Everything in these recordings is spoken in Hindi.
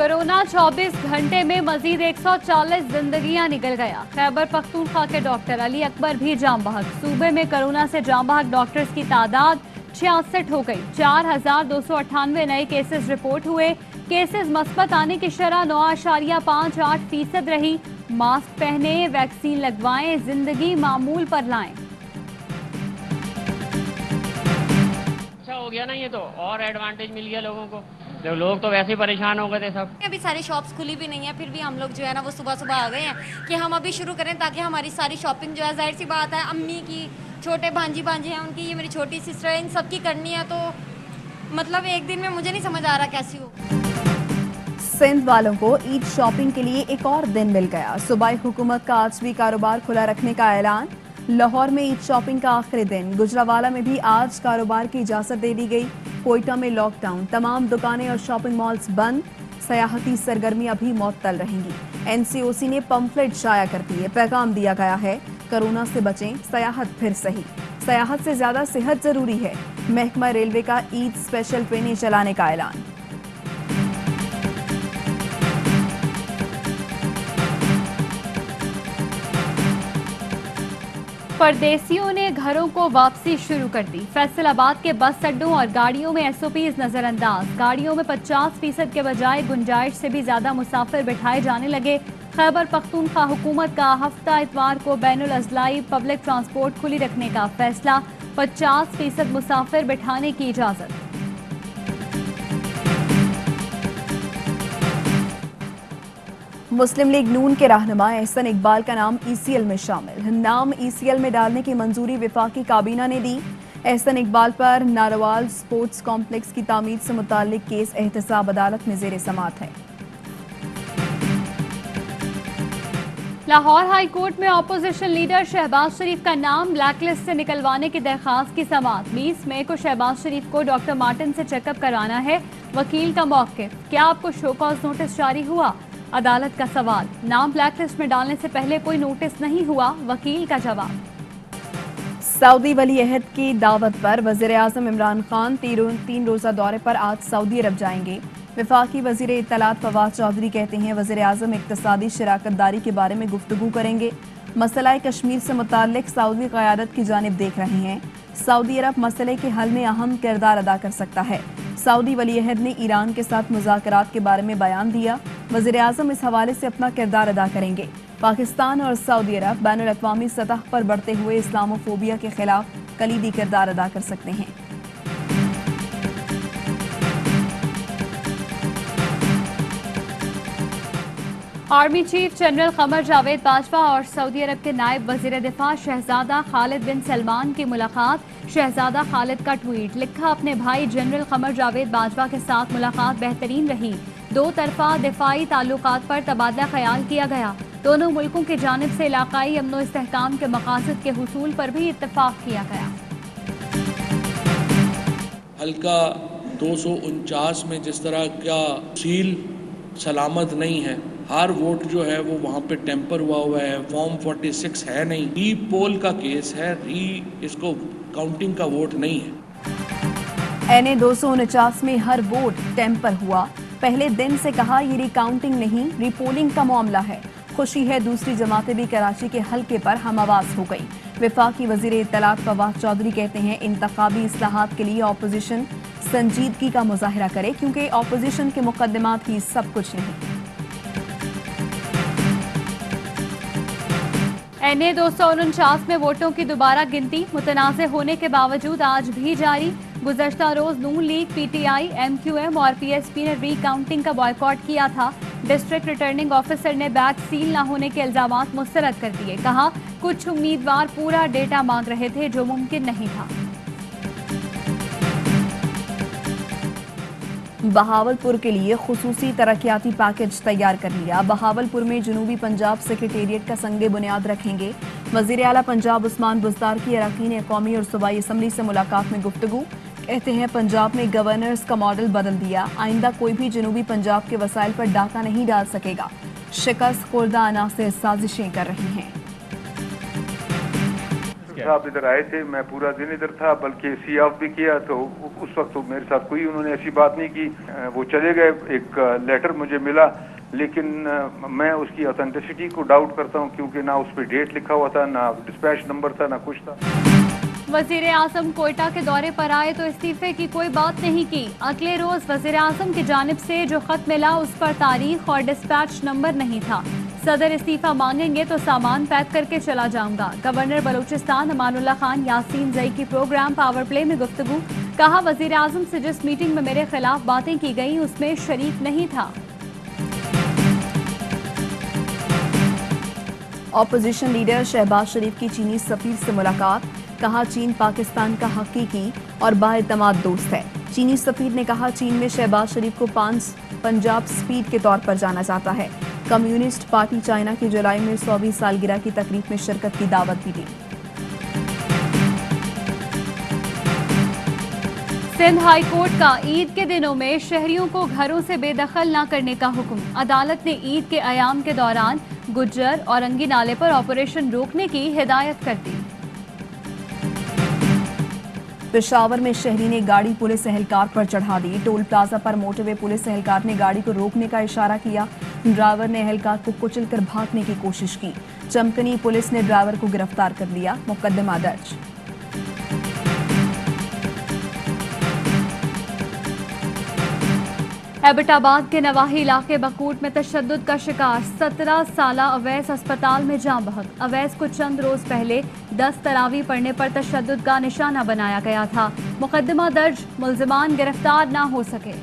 कोरोना 24 घंटे में मजीद 140 जिंदगियां निकल गया। खैबर पख्तूनख्वा के डॉक्टर अली अकबर भी जाम बहक। सूबे में कोरोना से जाम बहक डॉक्टर्स की तादाद 66 हो गई। 4298 नए केसेस रिपोर्ट हुए। केसेस मस्बत आने की शरह 9.58% रही। मास्क पहने, वैक्सीन लगवाएं, जिंदगी मामूल पर लाएं। अच्छा हो गया ना, ये तो और एडवांटेज मिल गया लोगों को। जब लोग तो वैसे ही परेशान हो गए थे सब। अभी सारी शॉप्स खुली भी नहीं है, फिर भी हम लोग जो है ना वो सुबह सुबह आ गए हैं कि हम अभी शुरू करें ताकि हमारी सारी शॉपिंग जो है, जाहिर सी बात है अम्मी की, छोटे भांजी हैं उनकी, ये मेरी छोटी सिस्टर है, इन सब की करनी है। तो मतलब एक दिन में मुझे नहीं समझ आ रहा कैसी हो। सिंध वालों को ईद शॉपिंग के लिए एक और दिन मिल गया। सूबाई हुकूमत का आज भी कारोबार खुला रखने का ऐलान। लाहौर में ईद शॉपिंग का आखिरी दिन। गुजरावाला में भी आज कारोबार की इजाजत दे दी गई। कोयटा में लॉकडाउन, तमाम दुकानें और शॉपिंग मॉल्स बंद। सयाहती सरगर्मियां भी मुअत्तल रहेंगी। एनसीओसी ने पंफलेट शाया कर दिए। पैगाम दिया गया है, कोरोना से बचें, सयाहत फिर सही। सयाहत से ज्यादा सेहत जरूरी है। महकमा रेलवे का ईद स्पेशल ट्रेनें चलाने का ऐलान। परदेसियों ने घरों को वापसी शुरू कर दी। फैसलाबाद के बस अड्डों और गाड़ियों में एसओपीज नजरअंदाज। गाड़ियों में 50% के बजाय गुंजाइश से भी ज्यादा मुसाफिर बिठाए जाने लगे। खैबर पख्तूनख्वा हुकूमत का हफ्ता इतवार को बैनुल अजलाई पब्लिक ट्रांसपोर्ट खुली रखने का फैसला। 50% मुसाफिर बिठाने की इजाजत। मुस्लिम लीग नून के रहनुमा एहसन इकबाल का नाम ईसीएल में शामिल। नाम ईसीएल में डालने की मंजूरी वफाकी काबीना ने दी। एहसन इकबाल पर नारवाल स्पोर्ट्स कॉम्प्लेक्स की तामीर से मुताल्लिक केस एहतसाब अदालत में जेर समाअत है। लाहौर हाई कोर्ट में अपोजिशन लीडर शहबाज शरीफ का नाम ब्लैकलिस्ट से निकलवाने की दरखास्त की समाअत। 20 मई को शहबाज शरीफ को डॉक्टर मार्टिन से चेकअप कराना है। वकील का मौक़िफ़, क्या आपको शो कॉज नोटिस जारी हुआ? अदालत का सवाल, नाम ब्लैकलिस्ट में डालने से पहले कोई नोटिस नहीं हुआ। वकील का जवाब। सऊदी वली अहद की दावत पर वज़ीर आज़म इमरान खान 3 रोज़ा दौरे पर आज सऊदी अरब जाएंगे। वफाकी वज़ीर इत्तलात फवाद चौधरी कहते हैं वज़ीर आज़म इक़्तिसादी शराकतदारी के बारे में गुफ्तगू करेंगे। मसला कश्मीर से मुताल्लिक सऊदी क़यादत की जानिब देख रहे हैं। सऊदी अरब मसले के हल में अहम किरदार अदा कर सकता है। सऊदी वली अहद ने ईरान के साथ मुज़ाकरात के बारे में बयान दिया। वज़ीर आज़म इस हवाले से अपना किरदार अदा करेंगे। पाकिस्तान और सऊदी अरब बैनुल अक़वामी सतह पर बढ़ते हुए इस्लामोफोबिया के खिलाफ कलीदी किरदार अदा कर सकते हैं। Army chief general Qamar Javed Bajwa और सऊदी अरब के नायब वज़ीर दिफा शहजादा खालिद बिन सलमान की मुलाकात। शहजादा खालिद का ट्वीट, लिखा अपने भाई जनरल कमर जावेद बाजवा के साथ मुलाकात बेहतरीन रही। दो तरफा दिफाई ताल्लुकात पर तबादला ख्याल किया गया। दोनों मुल्कों की जानिब से इलाकाई अमन व इस्तेहकाम के मकासद के हुसूल पर भी इत्तफाक किया गया। हल्का 249 में जिस तरह का सील सलामत नहीं है, हर वोट जो है वो वहाँ पे टेम्पर हुआ है, फॉर्म 46 है नहीं, री पोल का केस है, इसको काउंटिंग का वोट नहीं है। NA 249 में हर वोट टेम्पर हुआ। पहले दिन से कहा ये रिकाउंटिंग नहीं, रिपोलिंग का मामला है। खुशी है दूसरी जमातें भी कराची के हल्के पर हम आवाज हो गई। वफाकी वजीर इत्तलात फवाद चौधरी कहते हैं इंतखाबी इस्लाहात के लिए अपोजिशन संजीदगी का मुजाहरा करे, क्योंकि अपोजिशन के मुकदमात ही सब कुछ नहीं। NA 249 में वोटों की दोबारा गिनती मुतनाज़ होने के बावजूद आज भी जारी। गुज़श्ता रोज नून लीग, PTI, MQM और PSP ने रीकाउंटिंग का बॉयकॉट किया था। डिस्ट्रिक्ट रिटर्निंग ऑफिसर ने बैग सील न होने के इल्जामात मुस्तरद कर दिए। कहा कुछ उम्मीदवार पूरा डेटा मांग रहे थे जो मुमकिन नहीं था। बहावलपुर के लिए खुसूसी तरक्याती पैकेज तैयार कर लिया। बहावलपुर में जनूबी पंजाब सेक्रेटेरिएट का संगे बुनियाद रखेंगे। वज़ीर आला पंजाब उस्मान बुज़दार की अरकान कौमी और सूबाई असम्बली से मुलाकात में गुफ्तगू। कहते हैं पंजाब में गवर्नर्स का मॉडल बदल दिया। आइंदा कोई भी जनूबी पंजाब के वसाइल पर डाका नहीं डाल सकेगा। शिकस्त खुर्दा अनासिर साजिशें कर रही हैं। साहब इधर आए थे, मैं पूरा दिन इधर था, बल्कि सी ऑफ भी किया, तो उस वक्त तो मेरे साथ कोई उन्होंने ऐसी बात नहीं की। वो चले गए। एक लेटर मुझे मिला, लेकिन मैं उसकी ऑथेंटिसिटी को डाउट करता हूँ, क्योंकि ना उस पर डेट लिखा हुआ था, ना डिस्पैच नंबर था, ना कुछ था। वजीर आजम कोयटा के दौरे पर आए तो इस्तीफे की कोई बात नहीं की। अगले रोज वजीर आजम की जानिब से जो खत मिला उस पर तारीख और डिस्पैच नंबर नहीं था। सदर इस्तीफा मांगेंगे तो सामान पैक करके चला जाऊंगा। गवर्नर बलूचिस्तान अमानुल्लाह खान यासीन जई की प्रोग्राम पावर प्ले में गुफ्तगू। कहा, वजीर आजम से जिस मीटिंग में मेरे खिलाफ बातें की गई उसमें शरीक नहीं था। ऑपोजिशन लीडर शहबाज शरीफ की चीनी सफीर से मुलाकात। कहा, चीन पाकिस्तान का हकीकी और बाएतमाद दोस्त है। चीनी सफीर ने कहा, चीन में शहबाज शरीफ को पंजाब स्पीड के तौर पर जाना जाता है। कम्युनिस्ट पार्टी चाइना की जुलाई में 100वीं सालगिरह की तकरीब में शिरकत की दावत भी दी। सिंध हाई कोर्ट का ईद के दिनों में शहरियों को घरों से बेदखल न करने का हुक्म। अदालत ने ईद के अयाम के दौरान गुज्जर और अंगी नाले पर ऑपरेशन रोकने की हिदायत कर दी। पेशावर में शहरी ने गाड़ी पुलिस एहलकार पर चढ़ा दी। टोल प्लाजा पर मोटरवे पुलिस एहलकार ने गाड़ी को रोकने का इशारा किया। ड्राइवर ने एहलकार को कुचलकर भागने की कोशिश की। चमकनी पुलिस ने ड्राइवर को गिरफ्तार कर लिया। मुकदमा दर्ज। एबटाबाद के नवाही इलाके बकूट में तशद्दुद का शिकार 17 साला अवैस अस्पताल में जान बहक। अवैस को चंद रोज पहले 10 तरावी पढ़ने पर तशद्दुद का निशाना बनाया गया था। मुकदमा दर्ज, मुल्जिमान गिरफ्तार न हो सके।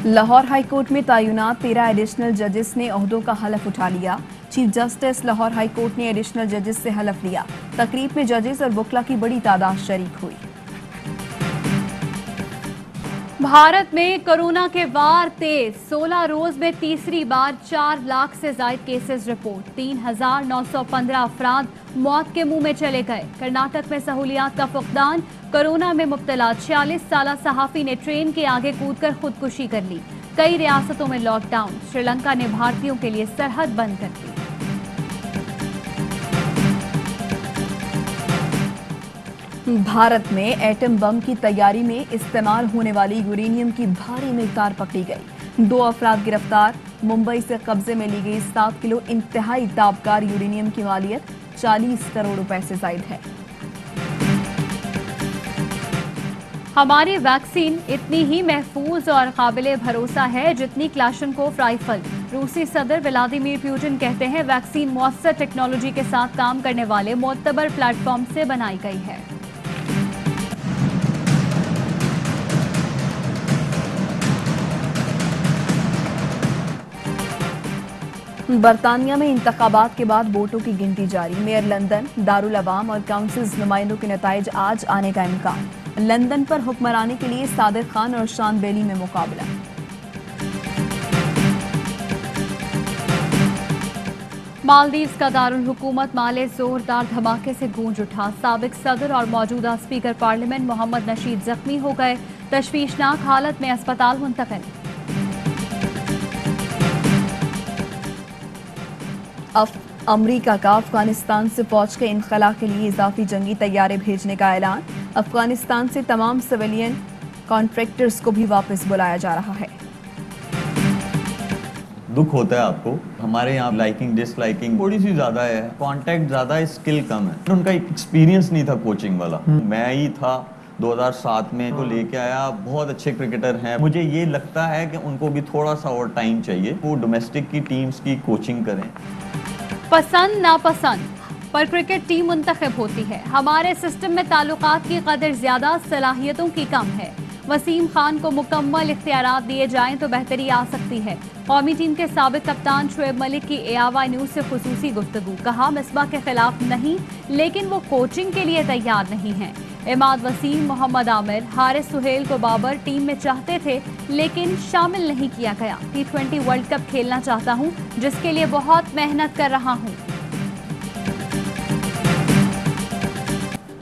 लाहौर हाईकोर्ट में तैनात 13 एडिशनल जजेस ने ओहदों का हलफ उठा लिया। चीफ जस्टिस लाहौर हाईकोर्ट ने एडिशनल जजेस से हलफ लिया। तकरीब में जजेस और वकला की बड़ी तादाद शरीक हुई। भारत में कोरोना के वार तेज। 16 रोज में तीसरी बार 4 लाख से ज्यादा केसेस रिपोर्ट। 3,915 अफराद मौत के मुंह में चले गए। कर्नाटक में सहूलियात का फुकदान। कोरोना में मुब्तला 46 साला सहाफी ने ट्रेन के आगे कूदकर खुदकुशी कर ली। कई रियासतों में लॉकडाउन। श्रीलंका ने भारतीयों के लिए सरहद बंद कर दी। भारत में एटम बम की तैयारी में इस्तेमाल होने वाली यूरेनियम की भारी मिकदार पकड़ी गई। 2 अफराद गिरफ्तार। मुंबई से कब्जे में ली गई 7 किलो इंतहाई ताबकार यूरेनियम की मालियत 40 करोड़ रुपए से जायद है। हमारी वैक्सीन इतनी ही महफूज और काबिले भरोसा है जितनी क्लाशनकोव राइफल। रूसी सदर व्लादिमीर पुतिन कहते हैं, वैक्सीन मौसर टेक्नोलॉजी के साथ काम करने वाले मोतबर प्लेटफॉर्म से बनाई गई है। बरतानिया में इंतखाबात के बाद वोटों की गिनती जारी। मेयर लंदन, दारुल अवाम और काउंसिल्स नुमाइंदों के नताइज आज आने का इम्कान। लंदन पर हुक्मरानी के लिए सादिक खान और शान बेली में मुकाबला। मालदीव्स का दारुल हुकूमत माले जोरदार धमाके से गूंज उठा। साबिक सदर और मौजूदा स्पीकर पार्लियामेंट मोहम्मद नशीद जख्मी हो गए। तशवीशनाक हालत में अस्पताल मुंतकिल। अमरीका का अफगानिस्तान से फौज के इनखला के लिए इजाफी जंगी तैयारे भेजने का ऐलान। अफगानिस्तान से तमाम सिविलियन कॉन्ट्रैक्टर्स को भी वापस बुलाया जा रहा है। दुख होता है आपको, हमारे यहाँ लाइकिंग डिसलाइकिंग थोड़ी सी ज्यादा है, कांटेक्ट ज्यादा है, स्किल कम है। उनका एक्सपीरियंस नहीं था कोचिंग वाला। मैं ही था 2007 में को लेके आया। बहुत अच्छे क्रिकेटर हैं। मुझे ये लगता है कि उनको भी थोड़ा सा और टाइम चाहिए। वो डोमेस्टिक की टीम्स की कोचिंग करें। पसंद नापसंद पर क्रिकेट टीम मुंतखब होती है। हमारे सिस्टम में ताल्लुकात की कदर ज्यादा, सलाहियतों की कम है। वसीम खान को मुकम्मल इख्तियारात दिए जाएं तो बेहतरी आ सकती है। कौमी टीम के साबिक कप्तान शुएब मलिक की एआवा न्यूज से खुसूसी गुफ्तगू। कहा, मिसबा के खिलाफ नहीं, लेकिन वो कोचिंग के लिए तैयार नहीं है। इमाद वसीम, मोहम्मद आमिर, हारिस सुहेल को बाबर टीम में चाहते थे लेकिन शामिल नहीं किया गया। T20 वर्ल्ड कप खेलना चाहता हूं, जिसके लिए बहुत मेहनत कर रहा हूं।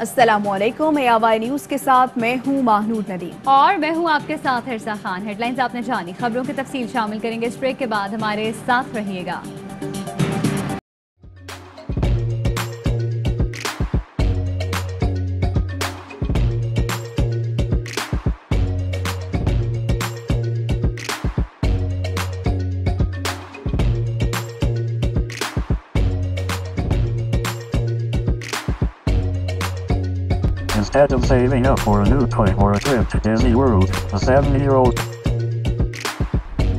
अस्सलामुअलैकुम, एआवाई न्यूज के साथ मैं हूं महनूद नदीम और मैं हूं आपके साथ हिरसा खान। हेडलाइंस आपने जानी, खबरों की तफसील शामिल करेंगे इस ब्रेक के बाद। हमारे साथ रहिएगा। Instead of saving up for a new toy or a trip to Disney World, a 70-year-old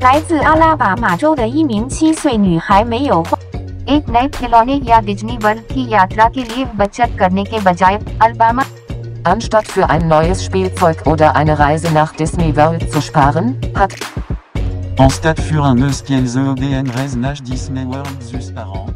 来自阿拉巴马州的一名7岁女孩没有花 एक नए खिलौने या डिज्नी वर्ल्ड की यात्रा के लिए बचत करने के बजाय Alabama Anstatt für ein neues Spielzeug oder eine Reise nach Disney World zu sparen, hat Anstatt für un neus Spielzeug oder eine Reise nach Disney World zu sparen